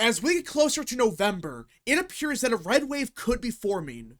As we get closer to November, it appears that a red wave could be forming.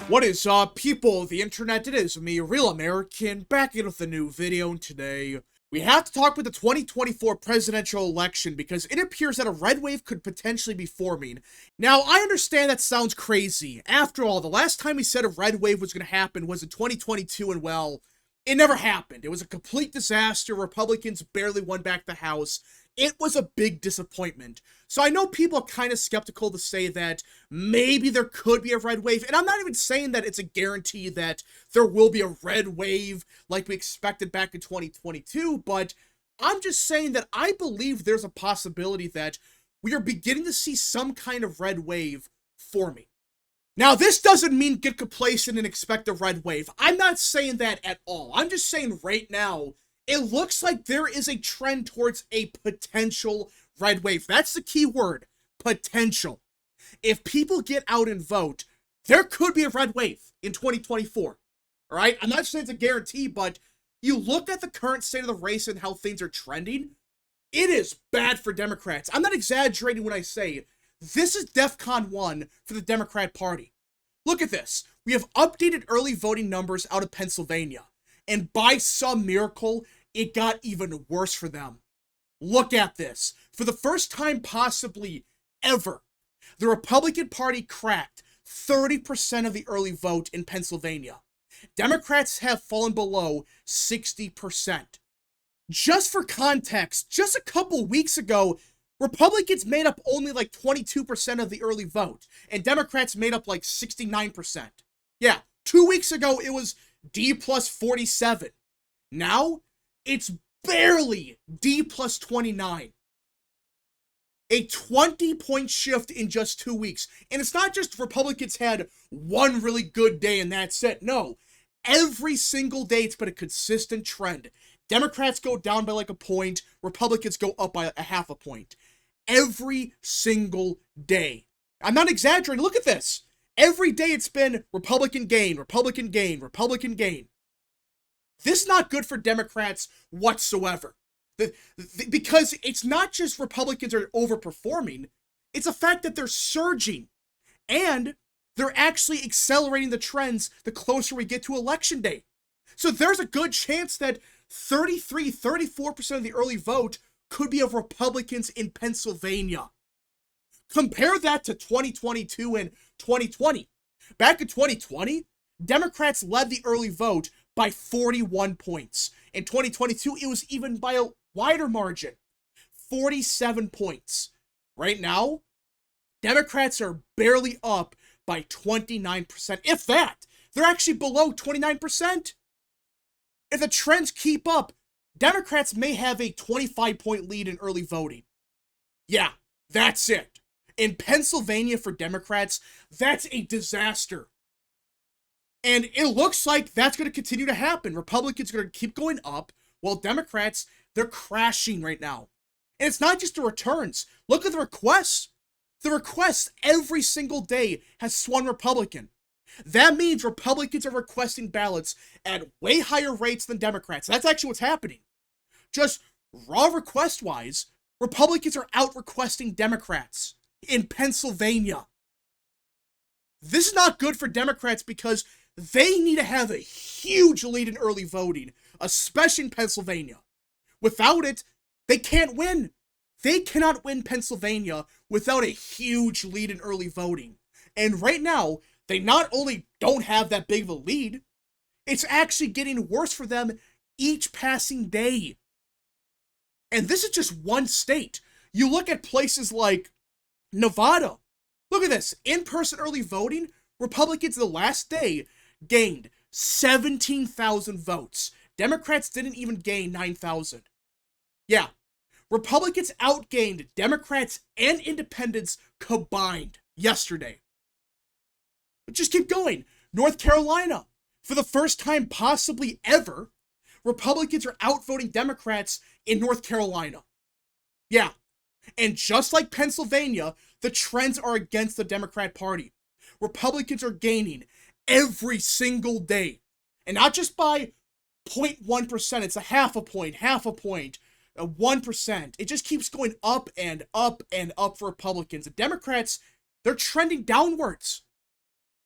What is up, people of the internet? It is me, Real American, back in with a new video, and today we have to talk about the 2024 presidential election because it appears that a red wave could potentially be forming. Now, I understand that sounds crazy. After all, the last time we said a red wave was going to happen was in 2022, and well, it never happened. It was a complete disaster. Republicans barely won back the House. It was a big disappointment. So I know people are kind of skeptical to say that maybe there could be a red wave. And I'm not even saying that it's a guarantee that there will be a red wave like we expected back in 2022. But I'm just saying that I believe there's a possibility that we are beginning to see some kind of red wave forming. Now, this doesn't mean get complacent and expect a red wave. I'm not saying that at all. I'm just saying right now, it looks like there is a trend towards a potential red wave. That's the key word, potential. If people get out and vote, there could be a red wave in 2024. All right? I'm not saying it's a guarantee, but you look at the current state of the race and how things are trending, it is bad for Democrats. I'm not exaggerating when I say this is DEFCON 1 for the Democrat Party. Look at this. We have updated early voting numbers out of Pennsylvania, and by some miracle, it got even worse for them. Look at this. For the first time possibly ever, the Republican Party cracked 30% of the early vote in Pennsylvania. Democrats have fallen below 60%. Just for context, just a couple weeks ago, Republicans made up only like 22% of the early vote, and Democrats made up like 69%. Yeah, 2 weeks ago, it was D plus 47. Now, it's barely D plus 29. A 20-point shift in just 2 weeks. And it's not just Republicans had one really good day and that's it. No, every single day it's been a consistent trend. Democrats go down by like a point, Republicans go up by a half a point. Every single day. I'm not exaggerating. Look at this. Every day it's been Republican gain, Republican gain, Republican gain. This is not good for Democrats whatsoever. Because it's not just Republicans are overperforming, it's a fact that they're surging. And they're actually accelerating the trends the closer we get to election day. So there's a good chance that 34% of the early vote could be of Republicans in Pennsylvania. Compare that to 2022 and 2020. Back in 2020, Democrats led the early vote by 41 points. In 2022, it was even by a wider margin, 47 points. Right now, Democrats are barely up by 29%. If that, they're actually below 29%. If the trends keep up, Democrats may have a 25-point lead in early voting. Yeah, that's it. In Pennsylvania for Democrats, that's a disaster. And it looks like that's going to continue to happen. Republicans are going to keep going up, while Democrats, they're crashing right now. And it's not just the returns. Look at the requests. The requests every single day has swung Republican. That means Republicans are requesting ballots at way higher rates than Democrats. That's actually what's happening. Just raw request-wise, Republicans are out-requesting Democrats in Pennsylvania. This is not good for Democrats because they need to have a huge lead in early voting, especially in Pennsylvania. Without it, they can't win. They cannot win Pennsylvania without a huge lead in early voting. And right now, they not only don't have that big of a lead, it's actually getting worse for them each passing day. And this is just one state. You look at places like Nevada. Look at this. In-person early voting, Republicans the last day gained 17,000 votes. Democrats didn't even gain 9,000. Yeah. Republicans outgained Democrats and independents combined yesterday. But just keep going. North Carolina. For the first time possibly ever, Republicans are outvoting Democrats in North Carolina. Yeah. And just like Pennsylvania, the trends are against the Democrat Party. Republicans are gaining every single day. And not just by 0.1%. It's a half a point, 1%. It just keeps going up and up and up for Republicans. The Democrats, they're trending downwards.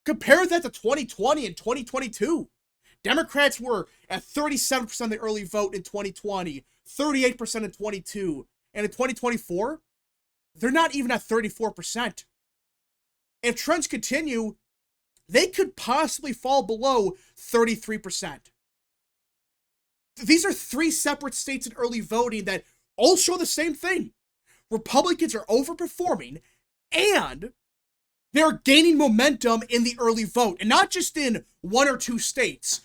Compare that to 2020 and 2022. Democrats were at 37% of the early vote in 2020, 38% in 22, and in 2024, they're not even at 34%. If trends continue, they could possibly fall below 33%. These are three separate states in early voting that all show the same thing. Republicans are overperforming and they're gaining momentum in the early vote, and not just in one or two states.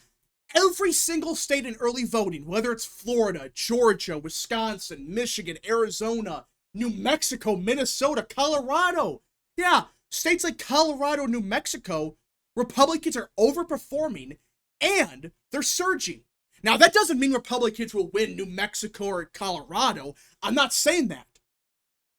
Every single state in early voting, whether it's Florida, Georgia, Wisconsin, Michigan, Arizona, New Mexico, Minnesota, Colorado. Yeah, states like Colorado, New Mexico, Republicans are overperforming and they're surging. Now, that doesn't mean Republicans will win New Mexico or Colorado. I'm not saying that.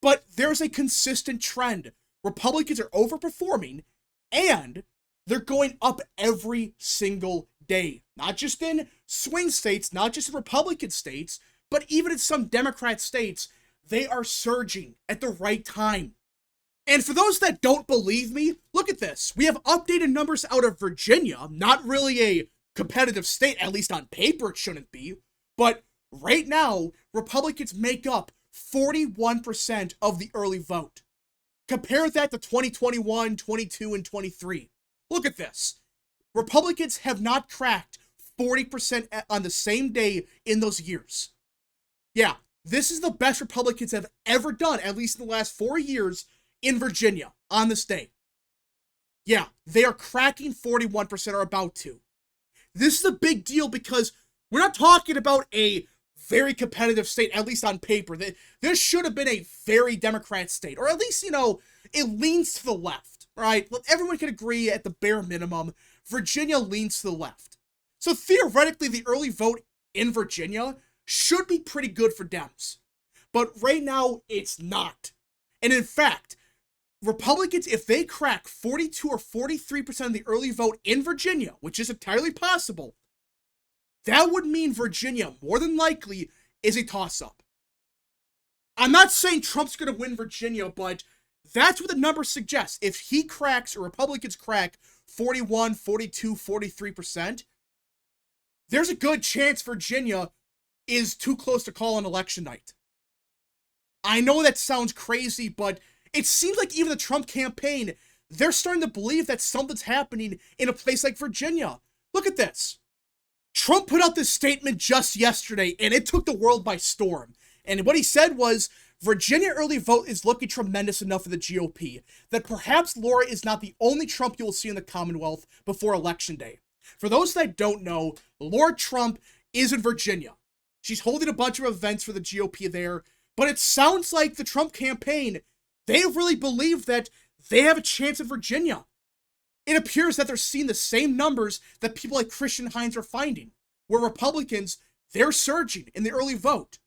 But there's a consistent trend. Republicans are overperforming and they're going up every single day. Not just in swing states, not just in Republican states, but even in some Democrat states, they are surging at the right time. And for those that don't believe me, look at this. We have updated numbers out of Virginia, not really a competitive state, at least on paper it shouldn't be, but right now, Republicans make up 41% of the early vote. Compare that to 2021, 22, and 23. Look at this. Republicans have not cracked 40% on the same day in those years. Yeah, this is the best Republicans have ever done, at least in the last 4 years, in Virginia, on this day. Yeah, they are cracking 41% or about to. This is a big deal because we're not talking about a very competitive state, at least on paper. This should have been a very Democrat state, or at least, it leans to the left, right? Everyone can agree at the bare minimum, Virginia leans to the left. So theoretically, the early vote in Virginia should be pretty good for Dems. But right now, it's not. And in fact, Republicans, if they crack 42 or 43% of the early vote in Virginia, which is entirely possible, that would mean Virginia, more than likely, is a toss-up. I'm not saying Trump's going to win Virginia, but that's what the numbers suggest. If he cracks, or Republicans crack 41, 42, 43%, there's a good chance Virginia is too close to call on election night. I know that sounds crazy, but it seems like even the Trump campaign, they're starting to believe that something's happening in a place like Virginia. Look at this. Trump put out this statement just yesterday, and it took the world by storm. And what he said was, Virginia early vote is looking tremendous enough for the GOP, that perhaps Laura is not the only Trump you will see in the Commonwealth before Election Day. For those that don't know, Laura Trump is in Virginia. She's holding a bunch of events for the GOP there, but it sounds like the Trump campaign, they really believe that they have a chance in Virginia. It appears that they're seeing the same numbers that people like Christian Hines are finding, where Republicans, they're surging in the early vote.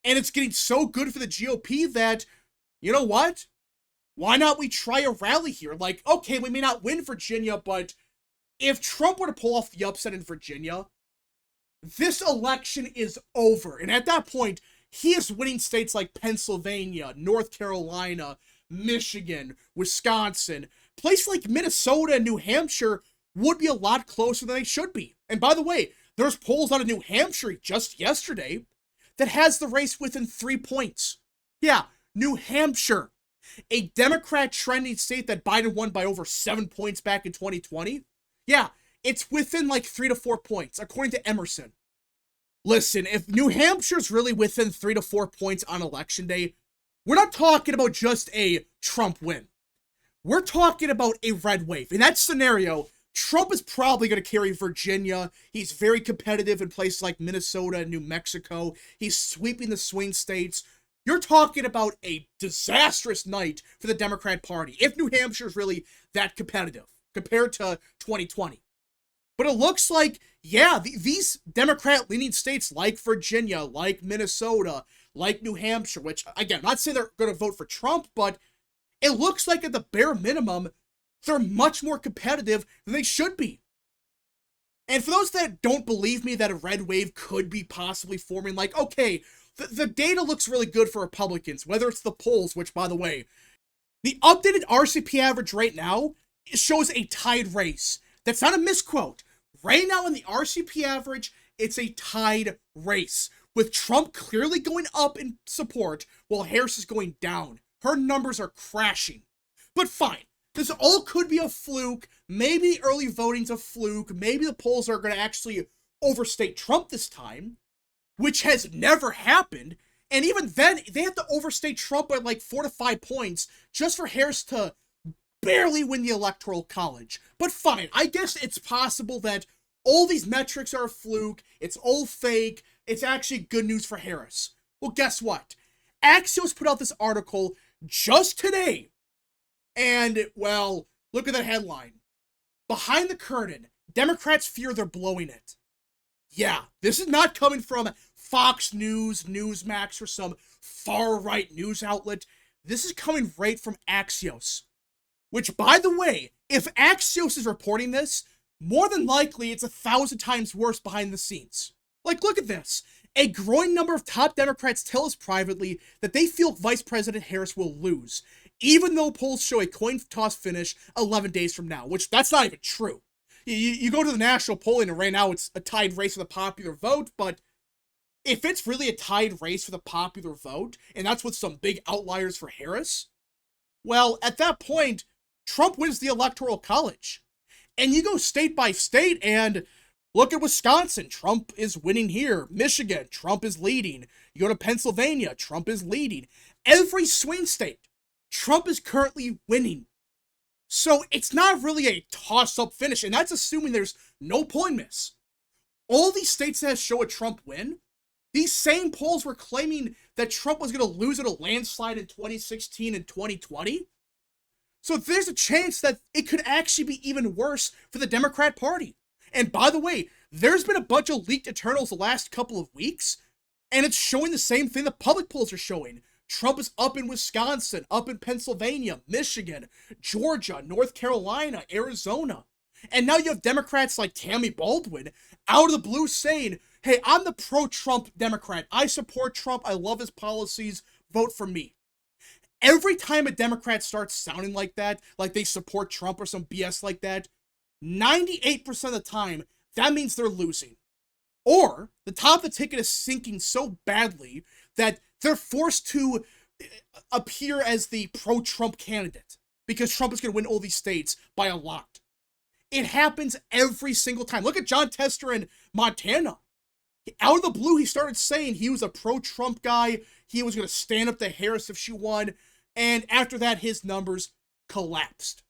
And it's getting so good for the GOP that, you know what? Why not we try a rally here? Like, okay, we may not win Virginia, but if Trump were to pull off the upset in Virginia, this election is over. And at that point, he is winning states like Pennsylvania, North Carolina, Michigan, Wisconsin. Places like Minnesota and New Hampshire would be a lot closer than they should be. And by the way, there's polls out of New Hampshire just yesterday that has the race within 3 points. Yeah, New Hampshire, a Democrat trending state that Biden won by over 7 points back in 2020. Yeah, it's within like 3 to 4 points, according to Emerson. Listen, if New Hampshire's really within 3 to 4 points on Election Day, we're not talking about just a Trump win. We're talking about a red wave. In that scenario, Trump is probably going to carry Virginia. He's very competitive in places like Minnesota and New Mexico. He's sweeping the swing states. You're talking about a disastrous night for the Democrat Party, if New Hampshire is really that competitive compared to 2020. But it looks like, yeah, these Democrat-leaning states like Virginia, like Minnesota, like New Hampshire, which, again, I'm not saying they're going to vote for Trump, but it looks like at the bare minimum, they're much more competitive than they should be. And for those that don't believe me that a red wave could be possibly forming, like, okay, the data looks really good for Republicans, whether it's the polls, which, by the way, the updated RCP average right now shows a tied race. That's not a misquote. Right now in the RCP average, it's a tied race, with Trump clearly going up in support while Harris is going down. Her numbers are crashing. But fine. This all could be a fluke. Maybe early voting's a fluke. Maybe the polls are going to actually overstate Trump this time, which has never happened. And even then, they have to overstate Trump by like 4 to 5 points just for Harris to barely win the Electoral College. But fine, I guess it's possible that all these metrics are a fluke, it's all fake, it's actually good news for Harris. Well, guess what? Axios put out this article just today, and, well, look at that headline. Behind the curtain, Democrats fear they're blowing it. Yeah, this is not coming from Fox News, Newsmax, or some far-right news outlet. This is coming right from Axios. Which, by the way, if Axios is reporting this, more than likely it's 1,000 times worse behind the scenes. Like, look at this. A growing number of top Democrats tell us privately that they feel Vice President Harris will lose, even though polls show a coin toss finish 11 days from now, which that's not even true. You go to the national polling, and right now it's a tied race for the popular vote, but if it's really a tied race for the popular vote, and that's with some big outliers for Harris, well, at that point, Trump wins the Electoral College. And you go state by state, and look at Wisconsin. Trump is winning here. Michigan, Trump is leading. You go to Pennsylvania, Trump is leading. Every swing state, Trump is currently winning. So it's not really a toss-up finish, and that's assuming there's no polling miss. All these states that show a Trump win, these same polls were claiming that Trump was going to lose in a landslide in 2016 and 2020. So there's a chance that it could actually be even worse for the Democrat Party. And by the way, there's been a bunch of leaked internals the last couple of weeks, and it's showing the same thing the public polls are showing. Trump is up in Wisconsin, up in Pennsylvania, Michigan, Georgia, North Carolina, Arizona. And now you have Democrats like Tammy Baldwin out of the blue saying, hey, I'm the pro-Trump Democrat. I support Trump. I love his policies. Vote for me. Every time a Democrat starts sounding like that, like they support Trump or some BS like that, 98% of the time, that means they're losing. Or the top of the ticket is sinking so badly that they're forced to appear as the pro-Trump candidate because Trump is going to win all these states by a lot. It happens every single time. Look at John Tester in Montana. Out of the blue, he started saying he was a pro-Trump guy. He was going to stand up to Harris if she won. And after that, his numbers collapsed.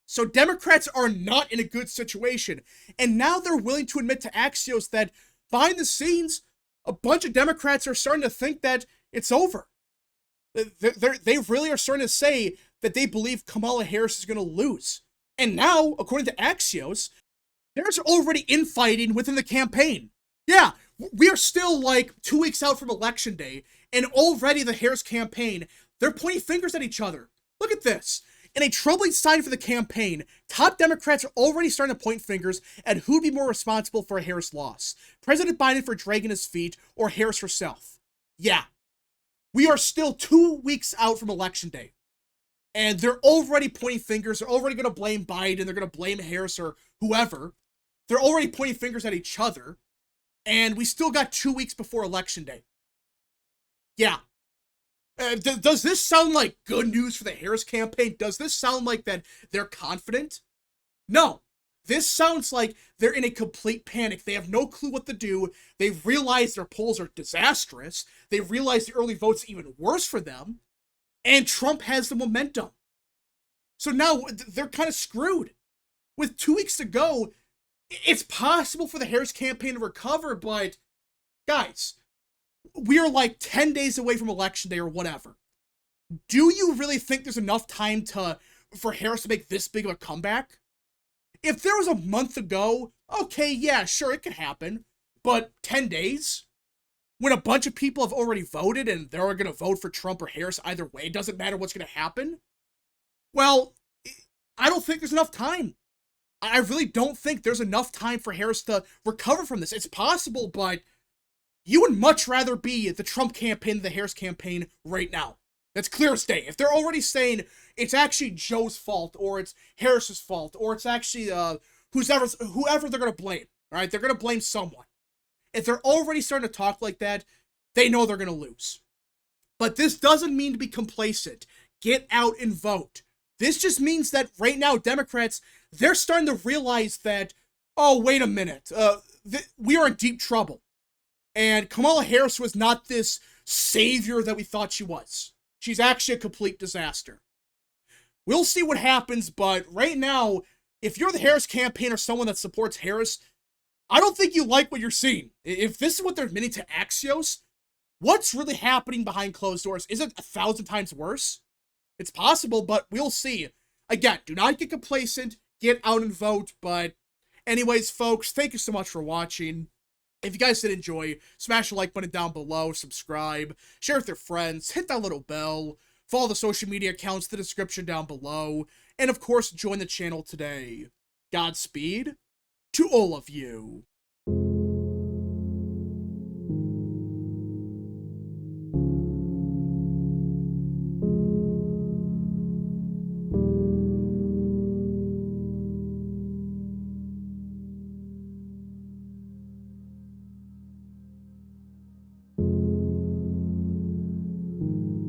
So Democrats are not in a good situation. And now they're willing to admit to Axios that behind the scenes, a bunch of Democrats are starting to think that it's over. They really are starting to say that they believe Kamala Harris is going to lose. And now, according to Axios, there's already infighting within the campaign. Yeah, we are still like 2 weeks out from Election Day, and already the Harris campaign, they're pointing fingers at each other. Look at this. In a troubling sign for the campaign, top Democrats are already starting to point fingers at who'd be more responsible for a Harris loss. President Biden for dragging his feet, or Harris herself. Yeah, we are still 2 weeks out from Election Day. And they're already pointing fingers. They're already going to blame Biden. They're going to blame Harris or whoever. They're already pointing fingers at each other. And we still got 2 weeks before Election Day. Yeah. Does this sound like good news for the Harris campaign? Does this sound like that they're confident? No. This sounds like they're in a complete panic. They have no clue what to do. They've realized their polls are disastrous. They've realized the early vote's even worse for them. And Trump has the momentum. So now they're kind of screwed. With 2 weeks to go, it's possible for the Harris campaign to recover, but guys, we are like 10 days away from Election Day or whatever. Do you really think there's enough time for Harris to make this big of a comeback? If there was a month ago, okay, yeah, sure, it could happen. But 10 days? When a bunch of people have already voted and they're going to vote for Trump or Harris either way, it doesn't matter what's going to happen? Well, I don't think there's enough time. I really don't think there's enough time for Harris to recover from this. It's possible, but you would much rather be the Trump campaign than the Harris campaign right now. That's clear as day. If they're already saying it's actually Joe's fault, or it's Harris's fault, or it's actually whoever they're gonna blame, all right? They're gonna blame someone. If they're already starting to talk like that, they know they're gonna lose. But this doesn't mean to be complacent. Get out and vote. This just means that right now, Democrats, they're starting to realize that, oh, wait a minute, we are in deep trouble. And Kamala Harris was not this savior that we thought she was. She's actually a complete disaster. We'll see what happens, but right now, if you're the Harris campaign or someone that supports Harris, I don't think you like what you're seeing. If this is what they're admitting to Axios, what's really happening behind closed doors? Is it 1,000 times worse? It's possible, but we'll see. Again, do not get complacent, get out and vote, but anyways, folks, thank you so much for watching. If you guys did enjoy, smash the like button down below, subscribe, share with your friends, hit that little bell, follow the social media accounts in the description down below, and of course, join the channel today. Godspeed to all of you.